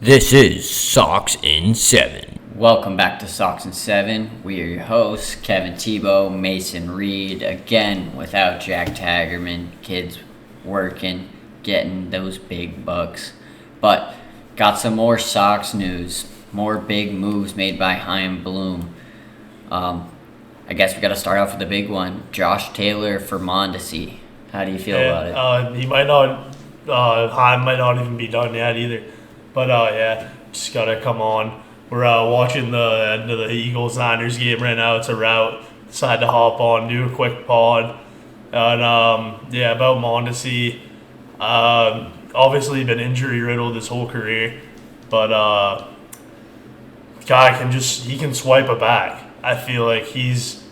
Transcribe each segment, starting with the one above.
This is Socks in 7. Welcome back to Socks in 7. We are your hosts, Kevin Tebow, Mason Reed, again without Jack Tagerman. Kids working, getting those big bucks. But got some more Sox news, more big moves made by Chaim Bloom. I guess we got to start off with the big one. Josh Taylor for Mondesi. How do you feel about it? He might not, Chaim might not even be done yet either. But, just got to come on. We're watching the end of the Eagles-Niners game right now. It's a route. Decided to hop on, do a quick pod. And, about Mondesi. Obviously been injury-riddled his whole career. But, guy he can swipe a back. I feel like he's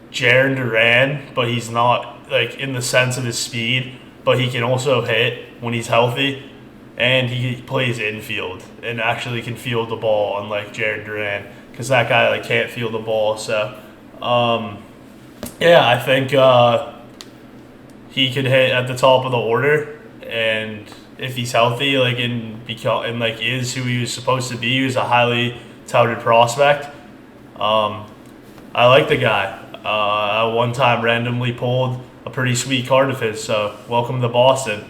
Jaron Duran, but he's not, like, in the sense of his speed. But he can also hit when he's healthy, and he plays infield and actually can field the ball, unlike Jared Duran, because that guy can't field the ball. So, I think he could hit at the top of the order, and if he's healthy, is who he was supposed to be, he was a highly touted prospect. I like the guy. I one time randomly pulled a pretty sweet card of his, so welcome to Boston.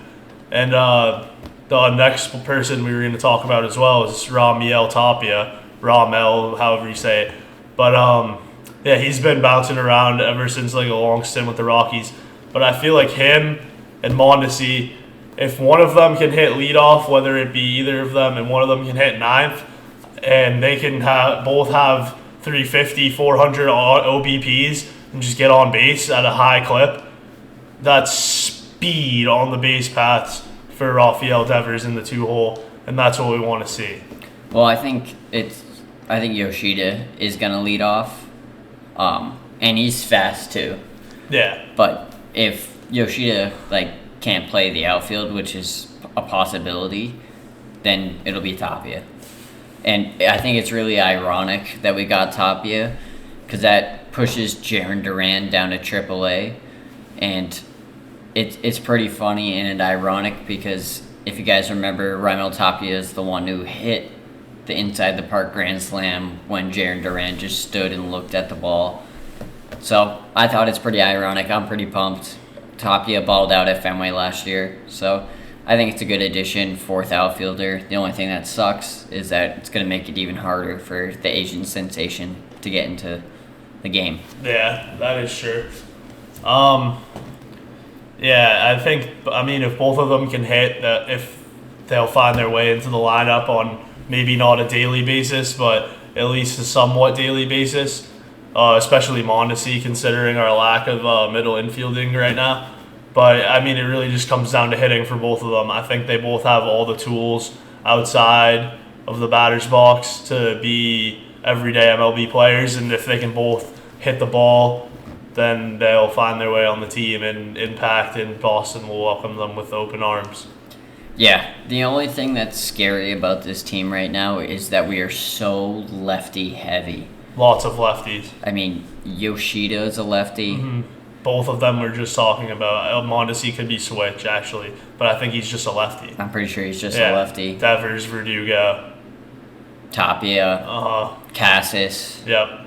And the next person we were going to talk about as well is Tapia, Ramel, however you say it. But he's been bouncing around ever since a long stint with the Rockies. But I feel like him and Mondesi, if one of them can hit leadoff, whether it be either of them, and one of them can hit ninth, and they can both have 350, 400 OBPs and just get on base at a high clip, that's speed on the base paths for Rafael Devers in the 2-hole, and that's what we want to see. Well, I think Yoshida is gonna lead off, and he's fast too. Yeah. But if Yoshida can't play the outfield, which is a possibility, then it'll be Tapia. And I think it's really ironic that we got Tapia, because that pushes Jaron Duran down to AAA, and it's pretty funny and ironic because if you guys remember, Raimel Tapia is the one who hit the inside the park grand slam when Jaron Duran just stood and looked at the ball. So I thought it's pretty ironic. I'm pretty pumped. Tapia balled out at Fenway last year, so I think it's a good addition, fourth outfielder. The only thing that sucks is that it's going to make it even harder for the Asian sensation to get into the game. Yeah, that is true. I think, if both of them can hit, if they'll find their way into the lineup on maybe not a daily basis, but at least a somewhat daily basis, especially Mondesi, considering our lack of middle infielding right now. But, it really just comes down to hitting for both of them. I think they both have all the tools outside of the batter's box to be everyday MLB players, and if they can both hit the ball, then they'll find their way on the team and impact, and Boston will welcome them with open arms. Yeah, the only thing that's scary about this team right now is that we are so lefty heavy. Lots of lefties. Yoshida is a lefty. Mm-hmm. Both of them we're just talking about. Mondesi could be switch, actually, but I think he's just a lefty. I'm pretty sure he's just a lefty. Devers, Verdugo. Tapia. Cassis. Yep.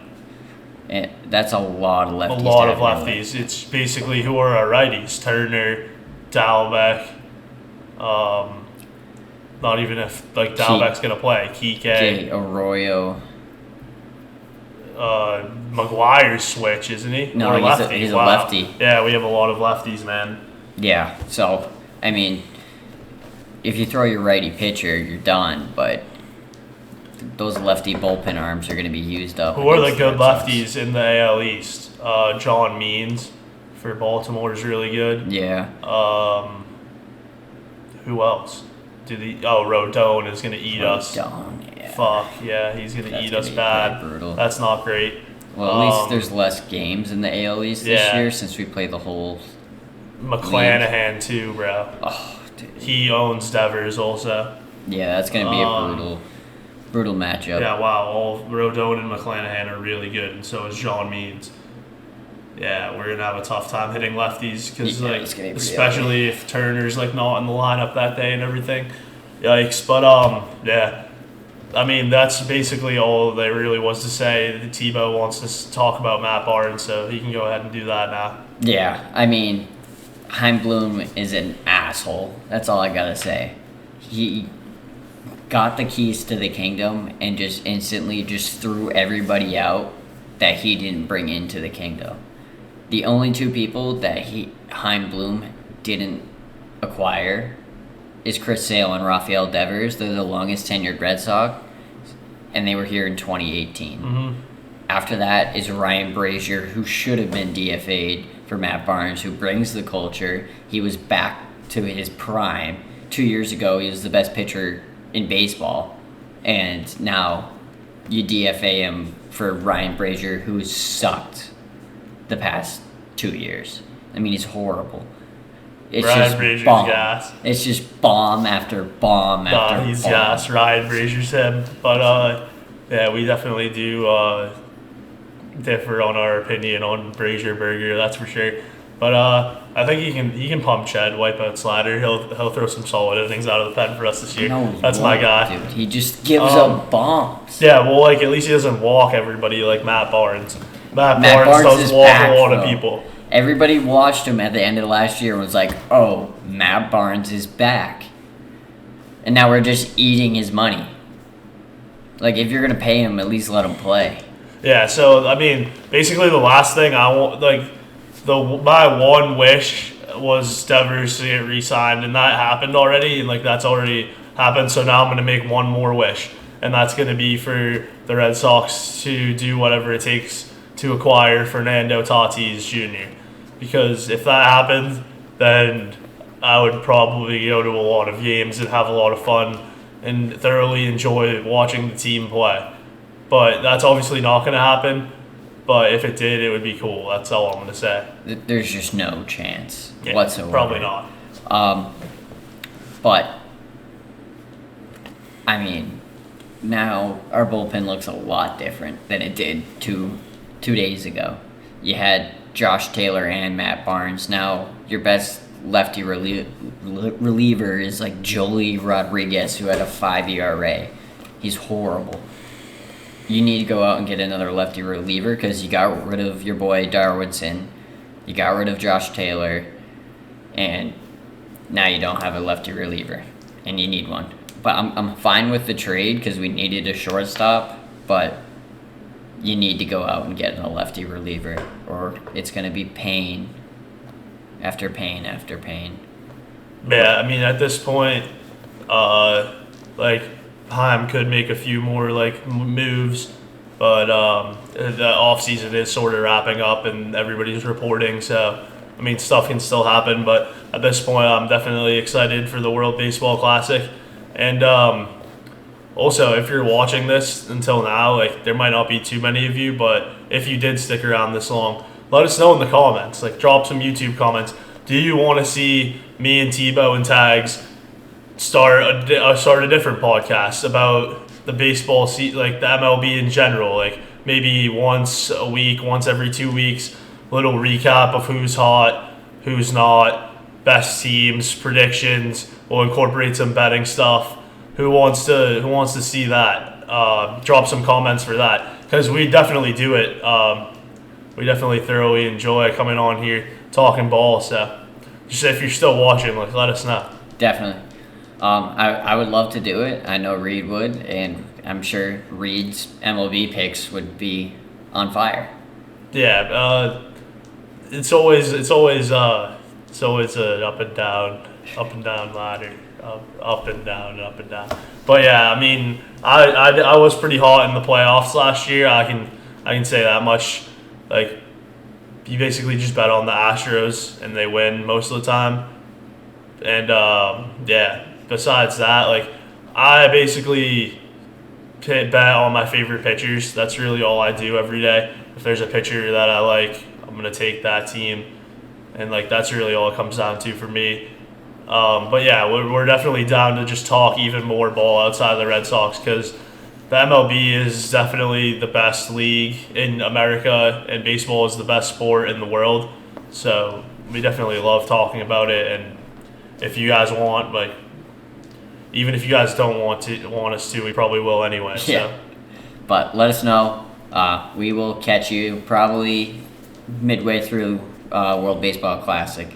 And that's a lot of lefties. A lot of lefties. It's basically who are our righties. Turner, Dalbec. Not even if Dalbec's gonna play. Kike. Arroyo. McGuire's switch, isn't he? No, he's a lefty. Yeah, we have a lot of lefties, man. Yeah, so if you throw your righty pitcher, you're done. But those lefty bullpen arms are going to be used up. Who are the good lefties in the AL East? John Means for Baltimore is really good. Yeah. Who else? Rodon is going to eat us. Rodon, yeah. Fuck, yeah, he's going to eat us bad. Brutal. That's not great. Well, at least there's less games in the AL East this year since we play the whole McClanahan league. Too, bro. Oh, dude. He owns Devers also. Yeah, that's going to be a brutal matchup. Yeah, wow. All Rodon and McClanahan are really good, and so is John Means. yeah, we're gonna have a tough time hitting lefties because it's gonna be pretty especially if Turner's like not in the lineup that day and everything. Yikes! But yeah. I mean, that's basically all there really was to say. Tebow wants to talk about Matt Barnes, so he can go ahead and do that now. Yeah, I mean, Heimblum is an asshole. That's all I gotta say. He got the keys to the kingdom and just instantly just threw everybody out that he didn't bring into the kingdom. The only two people that Heimblum didn't acquire is Chris Sale and Rafael Devers. They're the longest tenured Red Sox, and they were here in 2018. Mm-hmm. After that is Ryan Brazier, who should have been DFA'd for Matt Barnes, who brings the culture. He was back to his prime. 2 years ago, he was the best pitcher in baseball, and now you DFA him for Ryan Brazier, who's sucked the past 2 years. I mean, he's horrible. It's Ryan just Brazier's bomb. gas. It's just bomb after bomb after He's bomb. gas. Ryan Brazier's him. But yeah, we definitely do differ on our opinion on Brazier Burger. That's for sure. But I think he can pump Ched, wipe out Slider. He'll throw some solid innings out of the pen for us this year. No, That's my guy. Dude, he just gives up bombs. Yeah, well, like at least he doesn't walk everybody like Matt Barnes. Matt Matt Barnes Barnes does is walk back, a lot of though. people. Everybody watched him at the end of last year and was like, oh, Matt Barnes is back. And now we're just eating his money. Like, if you're going to pay him, at least let him play. Yeah, so, I mean, basically the last thing I want, like, my one wish was Devers to get re-signed, and that happened already, and, like, that's already happened, so now I'm going to make one more wish, and that's going to be for the Red Sox to do whatever it takes to acquire Fernando Tatis Jr., because if that happened, then I would probably go to a lot of games and have a lot of fun and thoroughly enjoy watching the team play. But that's obviously not going to happen. But if it did, it would be cool. That's all I'm going to say. There's just no chance Yeah, whatsoever. probably not. But, I mean, now our bullpen looks a lot different than it did two days ago. You had Josh Taylor and Matt Barnes. Now your best lefty reliever is like Jolie Rodriguez, who had a 5 ERA. He's horrible. You need to go out and get another lefty reliever because you got rid of your boy Darwinson. You got rid of Josh Taylor. And now you don't have a lefty reliever. And you need one. But I'm fine with the trade because we needed a shortstop. But you need to go out and get a lefty reliever, or it's going to be pain after pain after pain. Yeah, I mean, at this point, like, Heim could make a few more, like, moves, but the offseason is sort of wrapping up and everybody's reporting, so, I mean, stuff can still happen, but at this point, I'm definitely excited for the World Baseball Classic, and also, if you're watching this until now, like, there might not be too many of you, but if you did stick around this long, let us know in the comments. Like, drop some YouTube comments. Do you want to see me and Tebow and Tags start a different podcast about the baseball, like the MLB in general? Like, maybe once a week, once every 2 weeks, little recap of who's hot, who's not, best teams, predictions. We'll incorporate some betting stuff. Who wants to see that? Drop some comments for that, because we definitely do it. We definitely thoroughly enjoy coming on here talking ball. So, just if you're still watching, like, let us know. Definitely. I would love to do it. I know Reed would, and I'm sure Reed's MLB picks would be on fire. Yeah, it's always an up and down ladder. Up and down, up and down. But yeah, I mean, I was pretty hot in the playoffs last year. I can say that much. Like, you basically just bet on the Astros and they win most of the time. And yeah, besides that, like, I basically bet on my favorite pitchers. That's really all I do every day. If there's a pitcher that I like, I'm gonna take that team, and like that's really all it comes down to for me. But yeah, we're definitely down to just talk even more ball outside of the Red Sox, because the MLB is definitely the best league in America, and baseball is the best sport in the world. So we definitely love talking about it. And if you guys want, like, even if you guys don't want us to, we probably will anyway. Yeah. So. But let us know. We will catch you probably midway through World Baseball Classic.